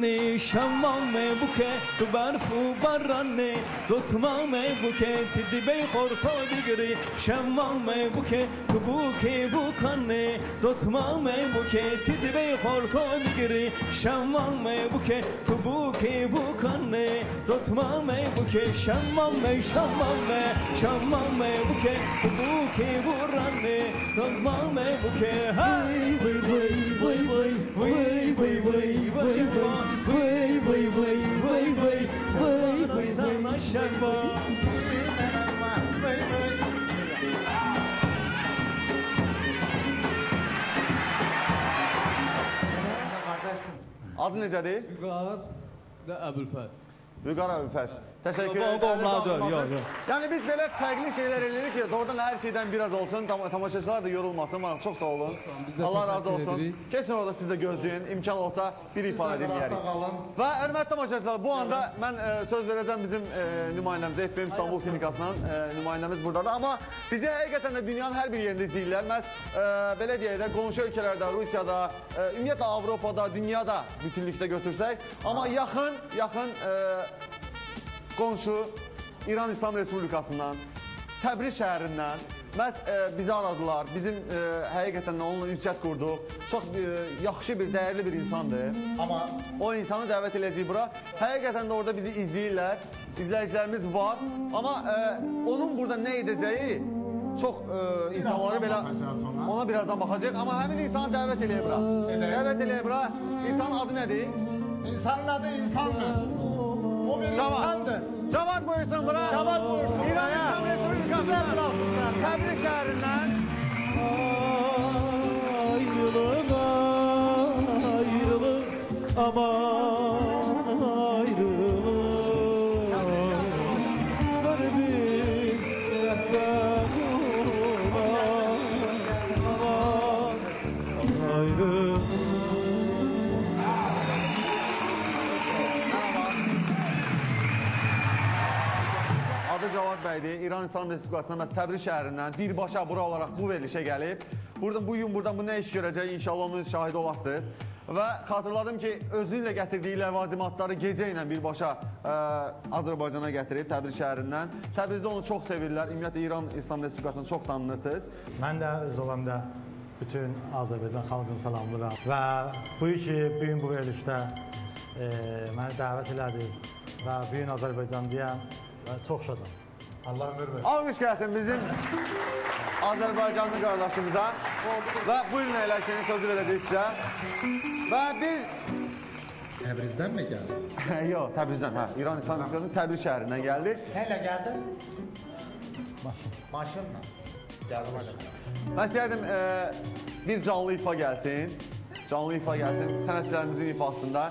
برانه شمام بوکه تو برف و برانه دو تمام بوکه تدبی خورتا بگری شمام بوکه تو بوکه بوکانه دو تمام بوکه تدبی خورتا بگری شمام بوکه تو بوکه بوکانه دو تمام بوکه شمام بوکه تو بوکه برانه دو تمام بوکه های وی وی وی وی وی وی وی Adı necədir? Vüqar və Əbülfəz. Vüqar Əbülfəz. Təşəkkür ederiz. Yəni biz belə fərqli şeylər eləyirik ki, doğrudan hər şeydən biraz olsun, tamaşaçılar da yorulmasın. Çox sağ olun. Allah razı olsun. Keçin orada siz də gözləyin. İmkan olsa bir ifadə dinləyərik. Və hörmətli tamaşaçılar, bu anda mən söz verəcəm bizim nümayəndəmiz, FBM İstanbul Klinikasının nümayəndəmiz buradadır. Amma bizi həqiqətən də dünyanın hər bir yerində izləyirlər. Məhz belə deyək də, qonşu ölkələrdə, Rusiyada, ümumiyyətlə Avropada, dünyada bütünlükdə götürsək. Amma yaxın qonşu İran İslam Respublikasından, Təbriz şəhərindən məhz bizi aradılar. Bizim həqiqətən də onunla ünsiyyət qurduq. Çox yaxşı bir, dəyərli bir insandır. Amma o insanı dəvət edəcəyik bura. Həqiqətən də orada bizi izləyirlər. İzləyicilərimiz var. Amma onun burada nə edəcəyi çox insanları belə ona birazdan baxacaq. Amma həmin insanı dəvət eləyək bura. Dəvət eləyək bura. İnsanın adı nədir? İnsanın adı insandır. O bir insandır. Cavad buyursun bura. Cavad buyursun. İran İslam Respublikası'ndan. Təbriz şəhərindən. Ayrılık, aman ayrılık. Garibim rehber olan, aman ayrılık. Adı Cavad bəydir. İran İslam Respublikası'ndan məhz Təbriz şəhərindən birbaşa bura olaraq bu verilişə gəlib. Buradan bu nə iş görəcək, inşallah onun şahidi olasınız. Və xatırladım ki, özü ilə gətirdiyi ləvazimatları gecə ilə birbaşa Azərbaycana gətirib Təbriz şəhərindən. Təbrizdə onu çox sevirlər. Ümumiyyətlə, İran İslam Respublikasını çox tanınırsınız. Mən də öz olamda bütün Azərbaycan xalqını salamlayıram. Və bugün bu verilişdə məni dəvət elədiniz və bugün Azərbaycan deyəm. Çox şadam. Allah ömür versin. Alqış gəlsin bizim Azərbaycanlı qardaşımıza. Və buyurun əyləşənin sözü verəcək sizə. Və bir... Təbrizdən mi gəldi? Yox, Təbrizdən. İran İslam Respublikasının Təbriz şəhərindən gəldi. Hələ gəldi? Maşınla. Gəldi. Mən istəyərdim bir canlı ifa gəlsin. Canlı ifa gəlsin sənətçilərimizin ifasında.